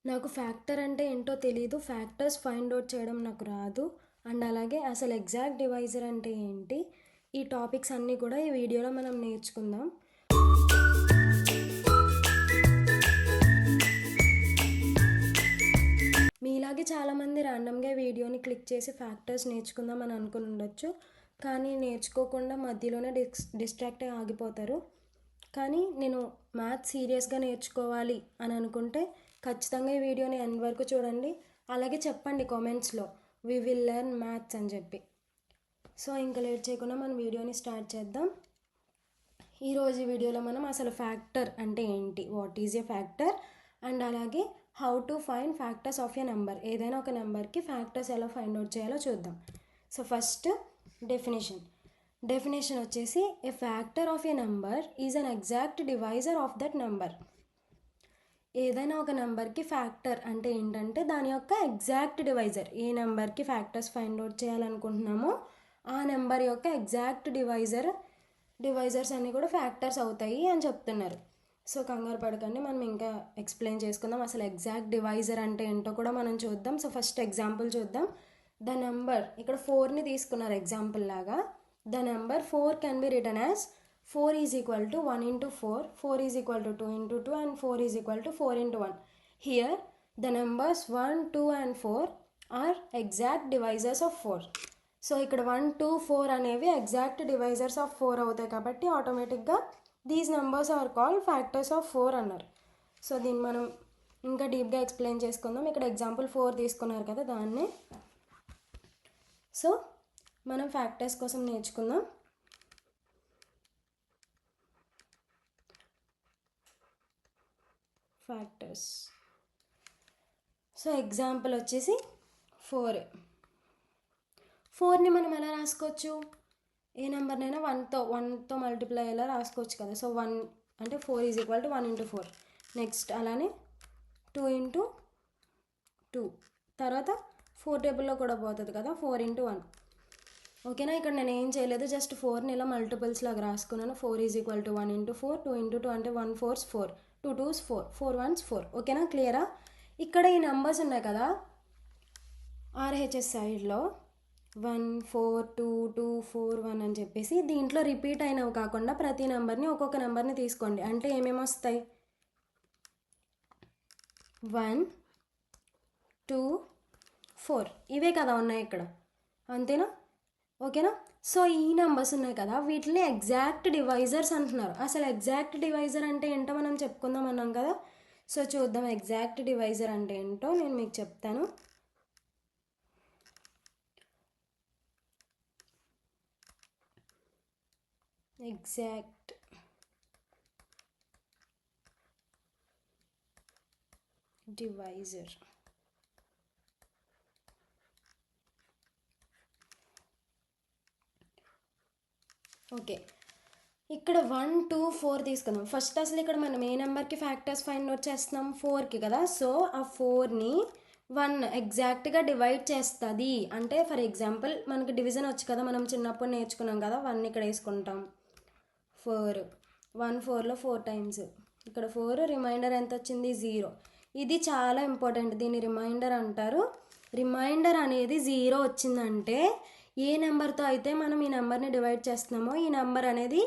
నాకు ఫ్యాక్టర్ అంటే ఏంటో తెలీదు, ఫ్యాక్టర్స్ ఫైండ్ అవుట్ చేయడం నాకు రాదు. అండ్ అలాగే అసలు ఎగ్జాక్ట్ డివైజర్ అంటే ఏంటి, ఈ టాపిక్స్ అన్నీ కూడా ఈ వీడియోలో మనం నేర్చుకుందాం. మీలాగే చాలామంది ర్యాండమ్గా వీడియోని క్లిక్ చేసి ఫ్యాక్టర్స్ నేర్చుకుందాం అని అనుకుని ఉండొచ్చు, కానీ నేర్చుకోకుండా మధ్యలోనే డిస్ట్రాక్ట్ అయి ఆగిపోతారు. కానీ నేను మ్యాథ్స్ సీరియస్గా నేర్చుకోవాలి అని అనుకుంటే ఖచ్చితంగా ఈ వీడియోని ఎండ్ వరకు చూడండి. అలాగే చెప్పండి కామెంట్స్లో వి విల్ లెర్న్ మ్యాథ్స్ అని చెప్పి. సో ఇంకా లేట్ చేయకుండా మనం వీడియోని స్టార్ట్ చేద్దాం. ఈరోజు వీడియోలో మనం అసలు ఫ్యాక్టర్ అంటే ఏంటి, what is a factor, and అలాగే how to find factors of a number, ఏదైనా ఒక నెంబర్కి ఫ్యాక్టర్స్ ఎలా ఫైండ్ అవుట్ చేయాలో చూద్దాం. సో ఫస్ట్ డెఫినేషన్ వచ్చేసి a factor of a number is an exact divisor of that number. ఏదైనా ఒక నెంబర్కి ఫ్యాక్టర్ అంటే ఏంటంటే దాని యొక్క ఎగ్జాక్ట్ డివైజర్. ఏ నెంబర్కి ఫ్యాక్టర్స్ ఫైండ్ అవుట్ చేయాలనుకుంటున్నామో ఆ నెంబర్ యొక్క ఎగ్జాక్ట్ డివైజర్స్ అన్నీ కూడా ఫ్యాక్టర్స్ అవుతాయి అని చెప్తున్నారు. సో కంగారు పడకండి, మనం ఇంకా ఎక్స్ప్లెయిన్ చేసుకుందాం. అసలు ఎగ్జాక్ట్ డివైజర్ అంటే ఏంటో కూడా మనం చూద్దాం. సో ఫస్ట్ ఎగ్జాంపుల్ చూద్దాం. ద నెంబర్, ఇక్కడ 4ని తీసుకున్నారు ఎగ్జాంపుల్ లాగా. The number 4 can be written as 4 is equal to 1 into 4, 4 is equal to 2 into 2, and 4 is equal to 4 into 1. Here the numbers 1, 2 and 4 are exact divisors of 4. So ఇక్కడ 1, 2, 4 అనేవి exact divisors of 4 అవుతాయి కాబట్టి ఆటోమేటిక్గా these numbers are called factors of 4 అన్నారు. So దీన్ని మనం ఇంకా డీప్గా ఎక్స్ప్లెయిన్ చేసుకుందాం. ఇక్కడ ఎగ్జాంపుల్ 4 తీసుకున్నారు కదా దాన్ని. సో మనం ఫ్యాక్టర్స్ కోసం నేర్చుకుందాం. ఫ్యాక్టర్స్. సో ఎగ్జాంపుల్ వచ్చేసి 4ని మనం ఎలా రాసుకోవచ్చు, ఏ నెంబర్నైనా 1తో మల్టిప్లై అయ్యేలా రాసుకోవచ్చు కదా. సో 1 అంటే 4 is equal to 1 into 4. Next అలానే 2 into 2, తర్వాత 4 టేబుల్లో కూడా పోతుంది కదా, 4 into 1. ఓకేనా, ఇక్కడ నేను ఏం చేయలేదు, జస్ట్ 4ని ఇలా మల్టిపుల్స్ లాగా రాసుకున్నాను. 4 is equal to 1 into 4, 2 into 2 అంటే 1 4s 4, 2 2s 4, 4 1s 4. ఓకేనా, క్లియరా. ఇక్కడ ఈ నెంబర్స్ ఉన్నాయి కదా ఆర్హెచ్ఎస్ సైడ్లో 1 4 2 2 4 1 అని చెప్పేసి దీంట్లో రిపీట్ అయినవి కాకుండా ప్రతి నెంబర్ని ఒక్కొక్క నెంబర్ని తీసుకోండి. అంటే ఏమేమి వస్తాయి, 1 2 4 ఇవే కదా ఉన్నాయి ఇక్కడ, అంతేనా. ఓకేనా, సో ఈ నెంబర్స్ ఉన్నాయి కదా వీటిని ఎగ్జాక్ట్ డివైజర్స్ అంటున్నారు. అసలు ఎగ్జాక్ట్ డివైజర్ అంటే ఏంటో మనం చెప్పుకుందాం అన్నాం కదా. సో చూద్దాం ఎగ్జాక్ట్ డివైజర్ అంటే ఏంటో నేను మీకు చెప్తాను. Exact divisor. ఓకే, ఇక్కడ 1 2 4 తీసుకుందాం. ఫస్ట్ అసలు ఇక్కడ మనం ఏ నెంబర్కి ఫ్యాక్టర్స్ ఫైండ్ అవుట్ చేస్తున్నాం, 4కి కదా. సో ఆ 4ని 1 ఎగ్జాక్ట్గా డివైడ్ చేస్తుంది అంటే, ఫర్ ఎగ్జాంపుల్ మనకి డివిజన్ వచ్చి కదా, మనం చిన్నప్పుడు నేర్చుకున్నాం కదా. 1 ఇక్కడ వేసుకుంటాం, 4 1 4లో 4 టైమ్స్, ఇక్కడ 4, రిమైండర్ ఎంత వచ్చింది 0. ఇది చాలా ఇంపార్టెంట్, దీన్ని రిమైండర్ అంటారు. రిమైండర్ అనేది 0 వచ్చిందంటే ఏ నెంబర్తో అయితే మనం ఈ నెంబర్ని డివైడ్ చేస్తున్నామో ఈ నెంబర్ అనేది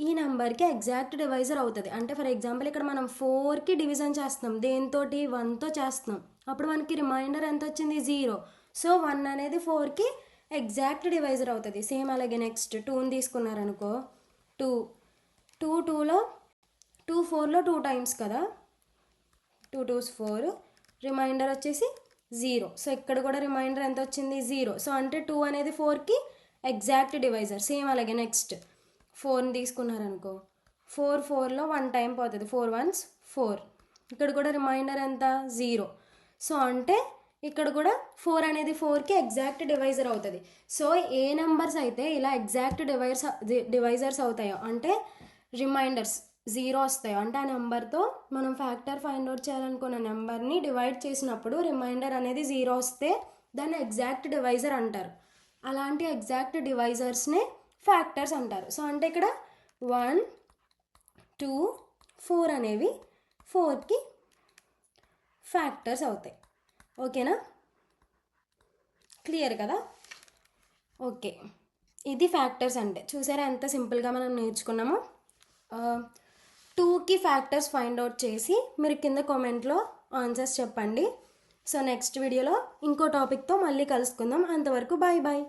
ఈ నెంబర్కి ఎగ్జాక్ట్ డివైజర్ అవుతుంది. అంటే ఫర్ ఎగ్జాంపుల్ ఇక్కడ మనం 4కి డివిజన్ చేస్తున్నాం, దేనితోటి 1తో చేస్తున్నాం, అప్పుడు మనకి రిమైండర్ ఎంత వచ్చింది 0. సో 1 అనేది 4కి ఎగ్జాక్ట్ డివైజర్ అవుతుంది. సేమ్ అలాగే నెక్స్ట్ 2ని తీసుకున్నారనుకో, 2 2 2లో 2 4లో 2 టైమ్స్ కదా, 2 2s 4, రిమైండర్ వచ్చేసి 0. సో ఇక్కడ కూడా రిమైండర్ ఎంత వచ్చింది 0. సో అంటే 2 అనేది 4కి ఎగ్జాక్ట్ డివైజర్. సేమ్ అలాగే నెక్స్ట్ 4ని తీసుకున్నారనుకో, 4 4లో 1 టైం పోతుంది, 4 1s 4, ఇక్కడ కూడా రిమైండర్ ఎంత 0. సో అంటే ఇక్కడ కూడా 4 అనేది 4కి ఎగ్జాక్ట్ డివైజర్ అవుతుంది. సో ఏ నెంబర్స్ అయితే ఇలా ఎగ్జాక్ట్ డివైజర్స్ అవుతాయో అంటే రిమైండర్స్ 0 వస్తాయో అంటే ఆ నెంబర్తో మనం ఫ్యాక్టర్ ఫైండ్ అవుట్ చేయాలనుకున్న నెంబర్ని డివైడ్ చేసినప్పుడు రిమైండర్ అనేది 0 వస్తే దాన్ని ఎగ్జాక్ట్ డివైజర్ అంటారు. అలాంటి ఎగ్జాక్ట్ డివైజర్స్నే ఫ్యాక్టర్స్ అంటారు. సో అంటే ఇక్కడ 1 2 4 అనేవి 4కి ఫ్యాక్టర్స్ అవుతాయి. ఓకేనా, క్లియర్ కదా? ఓకే, ఇది ఫ్యాక్టర్స్ అంటే. చూసారా ఎంత సింపుల్గా మనం నేర్చుకున్నామో. 2కి ఫ్యాక్టర్స్ ఫైండ్ అవుట్ చేసి మీరు కింద కామెంట్లో ఆన్సర్స్ చెప్పండి. సో నెక్స్ట్ వీడియోలో ఇంకో టాపిక్తో మళ్ళీ కలుసుకుందాం. అంతవరకు బాయ్ బాయ్.